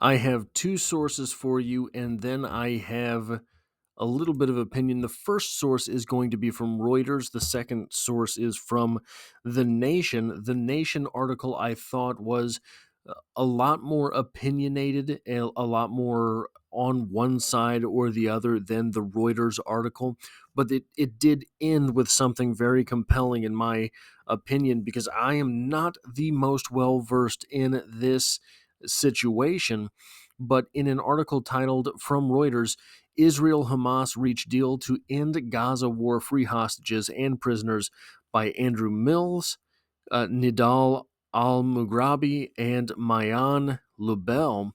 I have two sources for you, and then I have a little bit of opinion. The first source is going to be from Reuters. The second source is from The Nation. The Nation article I thought was a lot more opinionated, a lot more on one side or the other than the Reuters article. But it did end with something very compelling, in my opinion, because I am not the most well versed in this situation. But in an article titled From Reuters, Israel Hamas reach deal to end Gaza war, free hostages and prisoners, by Andrew Mills, Nidal Al Mughrabi, and Mayan Lubel.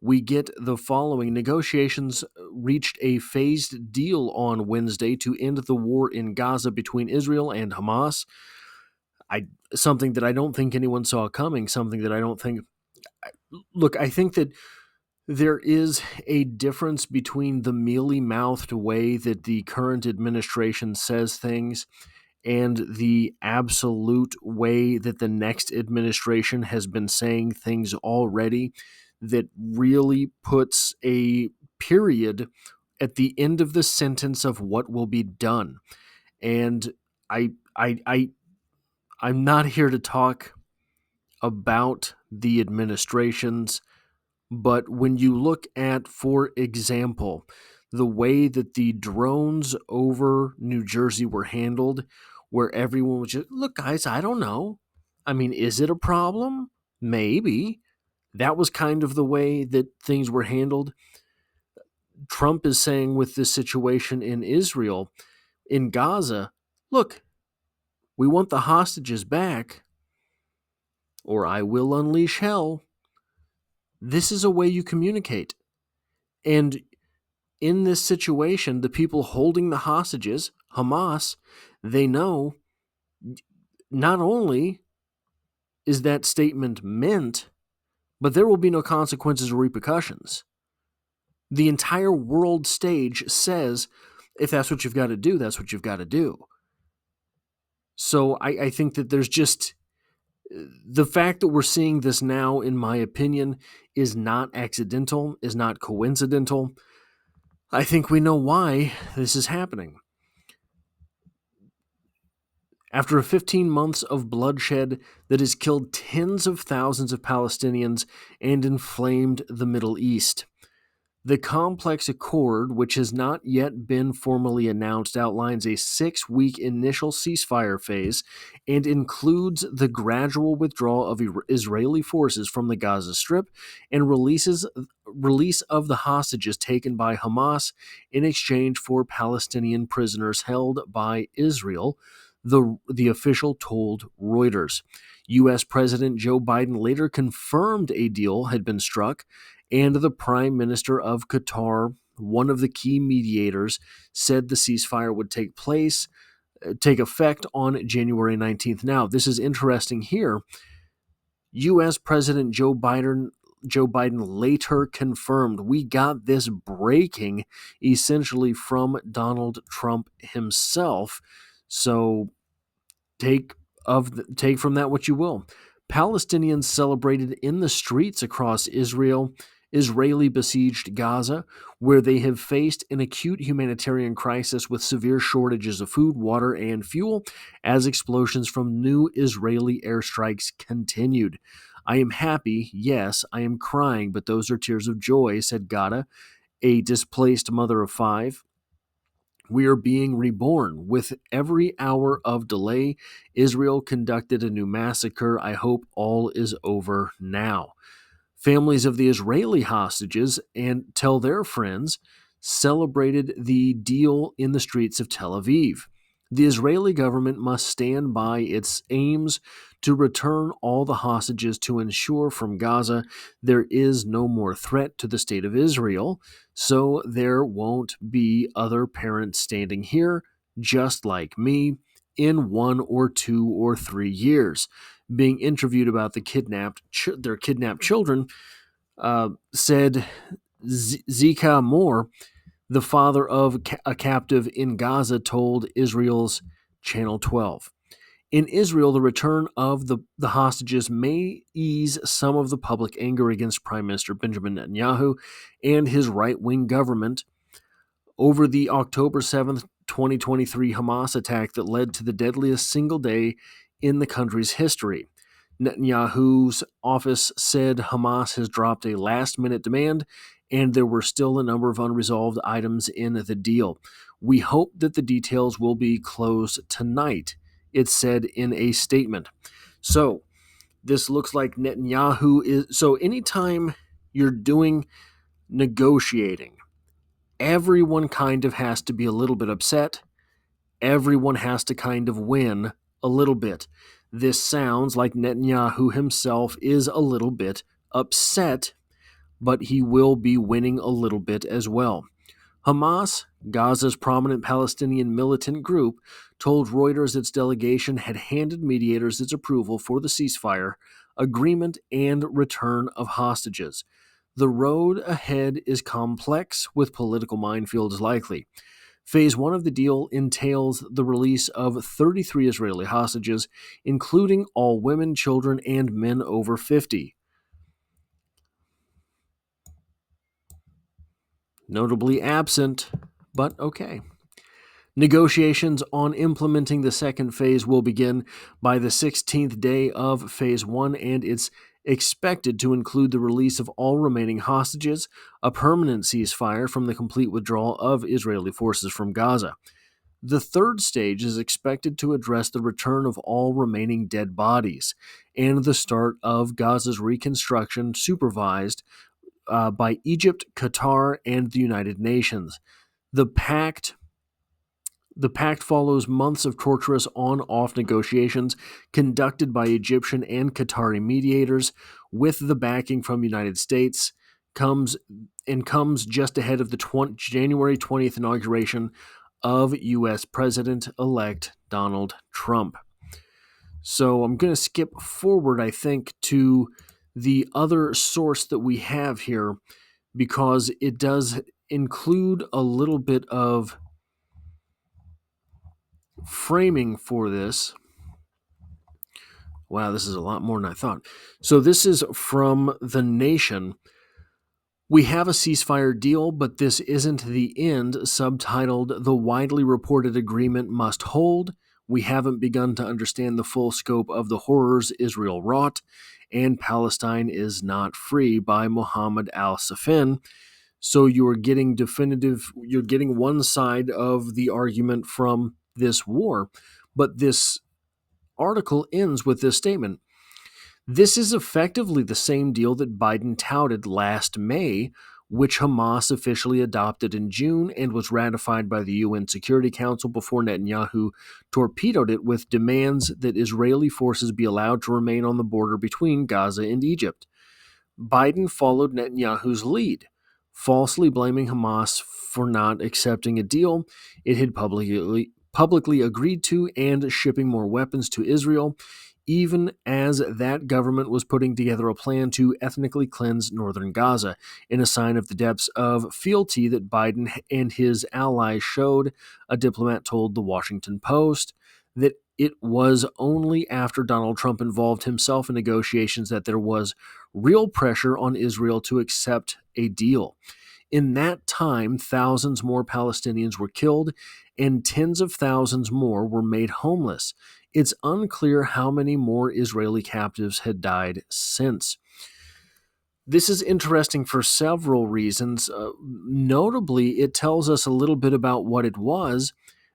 We get the following: negotiations reached a phased deal on Wednesday to end the war in Gaza between Israel and Hamas. I Something that I don't think anyone saw coming, something that I don't think. Look, I think that there is a difference between the mealy mouthed way that the current administration says things and the absolute way that the next administration has been saying things already, that really puts a period at the end of the sentence of what will be done. And I I I I'm not here to talk about the administrations. But when you look at, for example, the way that the drones over New Jersey were handled, where everyone was just, look, guys, I don't know. I mean, is it a problem? Maybe. That was kind of the way that things were handled. Trump is saying with this situation in Israel, in Gaza, look, we want the hostages back, or I will unleash hell. This is a way you communicate. And in this situation, the people holding the hostages, Hamas, they know not only is that statement meant, but there will be no consequences or repercussions. The entire world stage says, if that's what you've got to do, that's what you've got to do. So I think that there's just the fact that we're seeing this now, in my opinion, is not accidental, is not coincidental. I think we know why this is happening. After 15 months of bloodshed that has killed tens of thousands of Palestinians and inflamed the Middle East, the complex accord, which has not yet been formally announced, outlines a 6-week initial ceasefire phase and includes the gradual withdrawal of Israeli forces from the Gaza Strip and release of the hostages taken by Hamas in exchange for Palestinian prisoners held by Israel, the official told Reuters. U.S. President Joe Biden later confirmed a deal had been struck, and the Prime Minister of Qatar, one of the key mediators, said the ceasefire would take effect on January 19th. Now, this is interesting here. U.S. President Joe Biden later confirmed, we got this breaking essentially from Donald Trump himself. So take from that what you will. Palestinians celebrated in the streets across Israeli besieged Gaza, where they have faced an acute humanitarian crisis with severe shortages of food, water, and fuel as explosions from new Israeli airstrikes continued. I am happy, yes, I am crying, but those are tears of joy, said Gada, a displaced mother of 5. We are being reborn. With every hour of delay, Israel conducted a new massacre. I hope all is over now. Families of the Israeli hostages and tell their friends celebrated the deal in the streets of Tel Aviv. The Israeli government must stand by its aims to return all the hostages to ensure from Gaza there is no more threat to the state of Israel, so there won't be other parents standing here just like me in 1 or 2 or 3 years. Being interviewed about their kidnapped children, said Zika Moore, the father of a captive in Gaza, told Israel's Channel 12. In Israel, the return of the hostages may ease some of the public anger against Prime Minister Benjamin Netanyahu and his right wing government over the October 7th, 2023 Hamas attack that led to the deadliest single day in the country's history. Netanyahu's office said Hamas has dropped a last minute demand and there were still a number of unresolved items in the deal. We hope that the details will be closed tonight, it said in a statement. So, this looks like Netanyahu is. So, anytime you're doing negotiating, everyone kind of has to be a little bit upset. Everyone has to kind of win a little bit. This sounds like Netanyahu himself is a little bit upset, but he will be winning a little bit as well. Hamas, Gaza's prominent Palestinian militant group, told Reuters its delegation had handed mediators its approval for the ceasefire agreement and return of hostages. The road ahead is complex, with political minefields likely. Phase 1 of the deal entails the release of 33 Israeli hostages, including all women, children, and men over 50. Notably absent, but okay. Negotiations on implementing the second phase will begin by the 16th day of Phase 1, and it's expected to include the release of all remaining hostages, a permanent ceasefire from the complete withdrawal of Israeli forces from Gaza. The third stage is expected to address the return of all remaining dead bodies and the start of Gaza's reconstruction supervised by Egypt, Qatar, and the United Nations. The pact follows months of torturous on-off negotiations conducted by Egyptian and Qatari mediators with the backing from the United States, comes just ahead of the January 20th inauguration of U.S. President-elect Donald Trump. So I'm going to skip forward, I think, to the other source that we have here because it does include a little bit of framing for this. Wow, this is a lot more than I thought. So this is from The Nation. We have a ceasefire deal, but this isn't the end, subtitled The Widely Reported Agreement Must Hold. We haven't begun to understand the full scope of the horrors Israel wrought, and Palestine is not free by Mohammed al-Safin. So you're getting one side of the argument from this war. But this article ends with this statement. This is effectively the same deal that Biden touted last May, which Hamas officially adopted in June and was ratified by the UN Security Council before Netanyahu torpedoed it with demands that Israeli forces be allowed to remain on the border between Gaza and Egypt. Biden followed Netanyahu's lead, falsely blaming Hamas for not accepting a deal it had publicly agreed to and shipping more weapons to Israel, even as that government was putting together a plan to ethnically cleanse northern Gaza, in a sign of the depths of fealty that Biden and his allies showed. A diplomat told the Washington Post that it was only after Donald Trump involved himself in negotiations that there was real pressure on Israel to accept a deal. In that time, thousands more Palestinians were killed and tens of thousands more were made homeless. It's unclear how many more Israeli captives had died since. This is interesting for several reasons. Notably, it tells us a little bit about what it was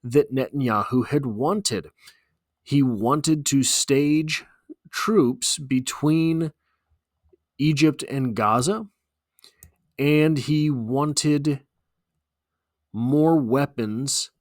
that Netanyahu had wanted. He wanted to stage troops between Egypt and Gaza, and he wanted more weapons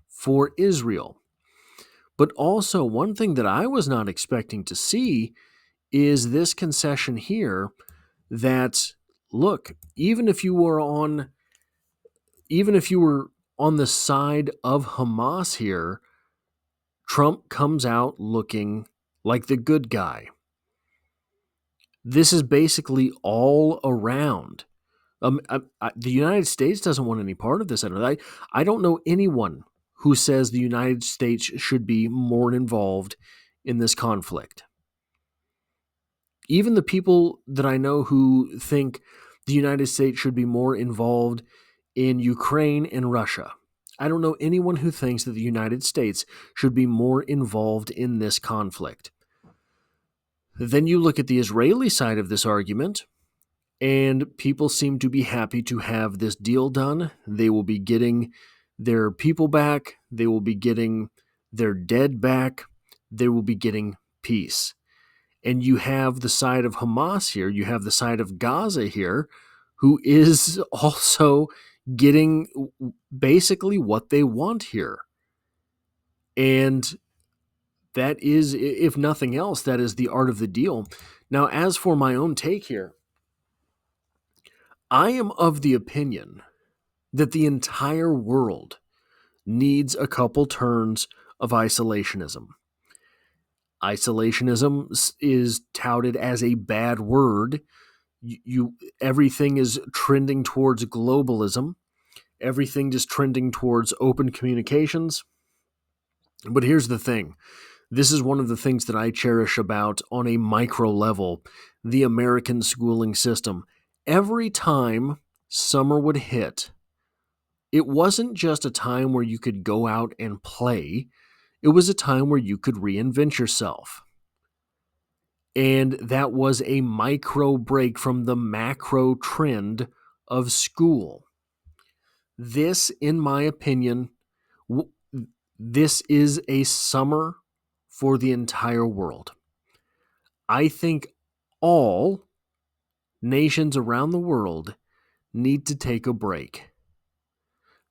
for Israel. But also, one thing that I was not expecting to see is this concession here that, look, even if you were on the side of Hamas here, Trump comes out looking like the good guy. This is basically all around. The United States doesn't want any part of this. I don't know anyone who says the United States should be more involved in this conflict. Even the people that I know who think the United States should be more involved in Ukraine and Russia. I don't know anyone who thinks that the United States should be more involved in this conflict. Then you look at the Israeli side of this argument, and people seem to be happy to have this deal done. They will be getting their people back, they will be getting their dead back, they will be getting peace. And you have the side of Hamas here, you have the side of Gaza here, who is also getting basically what they want here. And that is, if nothing else, that is the art of the deal. Now, as for my own take here, I am of the opinion that the entire world needs a couple turns of isolationism. Isolationism is touted as a bad word. Everything is trending towards globalism. Everything is trending towards open communications. But here's the thing. This is one of the things that I cherish about, on a micro level, the American schooling system. Every time summer would hit, it wasn't just a time where you could go out and play. It was a time where you could reinvent yourself. And that was a micro break from the macro trend of school. This, in my opinion, this is a summer for the entire world. I think all nations around the world need to take a break.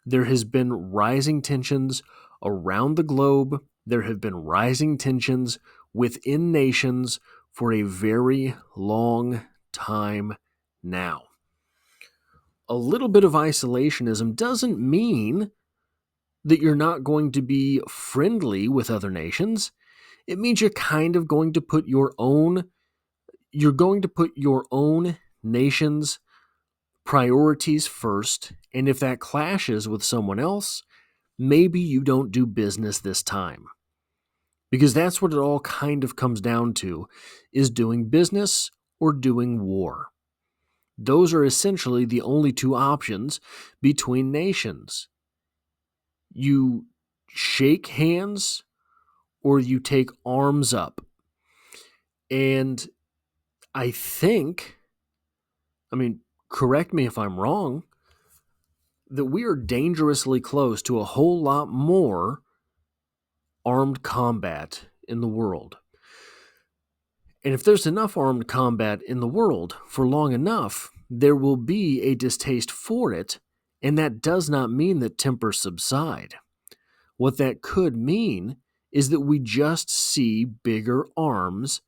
There has been rising tensions around the globe. There have been rising tensions within nations for a very long time now. A little bit of isolationism doesn't mean that you're not going to be friendly with other nations. It means you're kind of going to put your own nation's priorities first, and if that clashes with someone else, maybe you don't do business this time. Because that's what it all kind of comes down to, is doing business or doing war. Those are essentially the only two options between nations. You shake hands or you take arms up. And I think, correct me if I'm wrong, that we are dangerously close to a whole lot more armed combat in the world. And if there's enough armed combat in the world for long enough, there will be a distaste for it, and that does not mean that tempers subside. What that could mean is that we just see bigger arms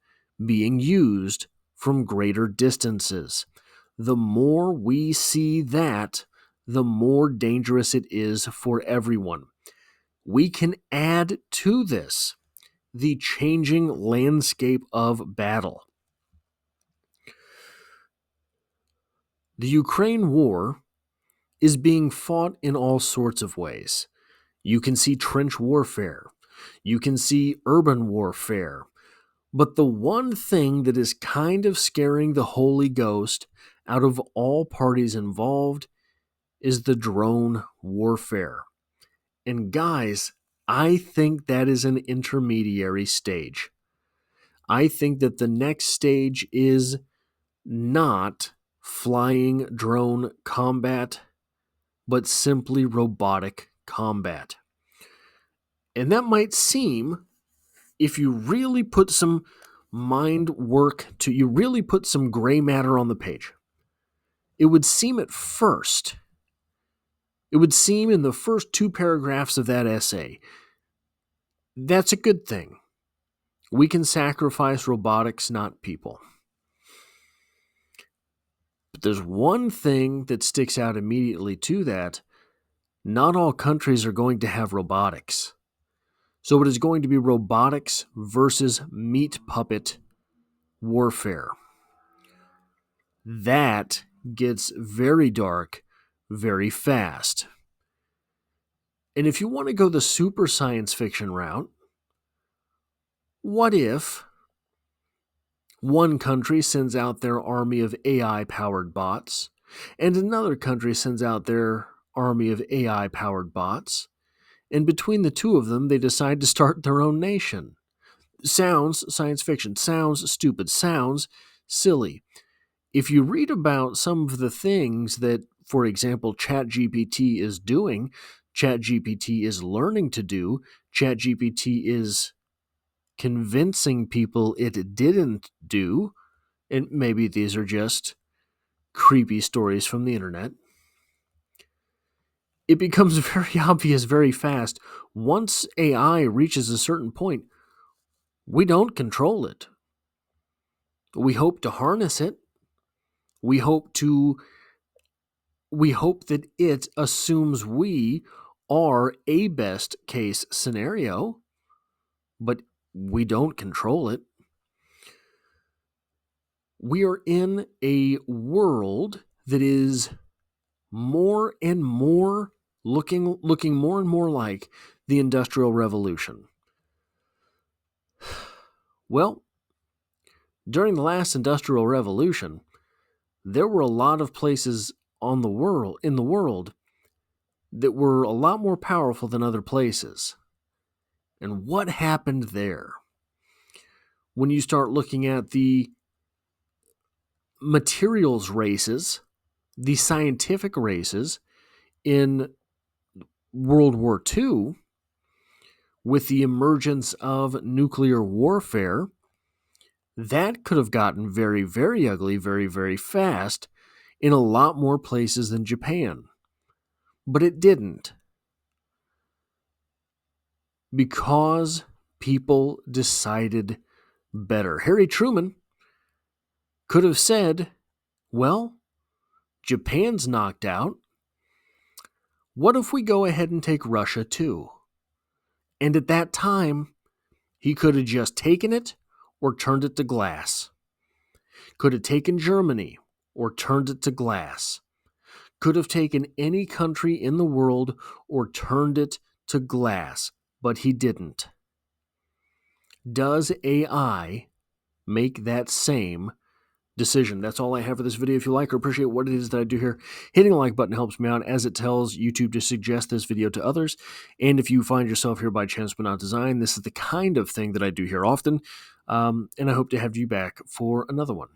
being used from greater distances. The more we see that, the more dangerous it is for everyone. We can add to this the changing landscape of battle. The Ukraine war is being fought in all sorts of ways. You can see trench warfare. You can see urban warfare. But the one thing that is kind of scaring the Holy Ghost out of all parties involved is the drone warfare. And guys, I think that is an intermediary stage. I think that the next stage is not flying drone combat, but simply robotic combat. And that might seem, if you really put some mind work to, you really put some gray matter on the page, it would seem in the first two paragraphs of that essay, that's a good thing. We can sacrifice robotics, not people. But there's one thing that sticks out immediately to that. Not all countries are going to have robotics. So it is going to be robotics versus meat puppet warfare. That gets very dark very fast. And if you want to go the super science fiction route, What if one country sends out their army of AI-powered bots, and another country sends out their army of AI-powered bots, and between the two of them, they decide to start their own nation? Sounds science fiction, sounds stupid, sounds silly. If you read about some of the things that, for example, ChatGPT is doing, ChatGPT is learning to do, ChatGPT is convincing people it didn't do, and maybe these are just creepy stories from the internet, it becomes very obvious very fast. Once AI reaches a certain point, we don't control it. We hope to harness it. We hope that it assumes we are a best case scenario, but we don't control it. We are in a world that is more and more looking more and more like the Industrial Revolution. Well, during the last Industrial Revolution, there were a lot of places in the world that were a lot more powerful than other places. And what happened there? When you start looking at the materials races, the scientific races in World War II, with the emergence of nuclear warfare, that could have gotten very, very ugly very, very fast in a lot more places than Japan. But it didn't. Because people decided better. Harry Truman could have said, well, Japan's knocked out. What if we go ahead and take Russia too? And at that time, he could have just taken it or turned it to glass. Could have taken Germany or turned it to glass. Could have taken any country in the world or turned it to glass, but he didn't. Does AI make that same decision? That's all I have for this video. If you like or appreciate what it is that I do here, hitting the like button helps me out as it tells YouTube to suggest this video to others. And if you find yourself here by chance but not design, this is the kind of thing that I do here often. And I hope to have you back for another one.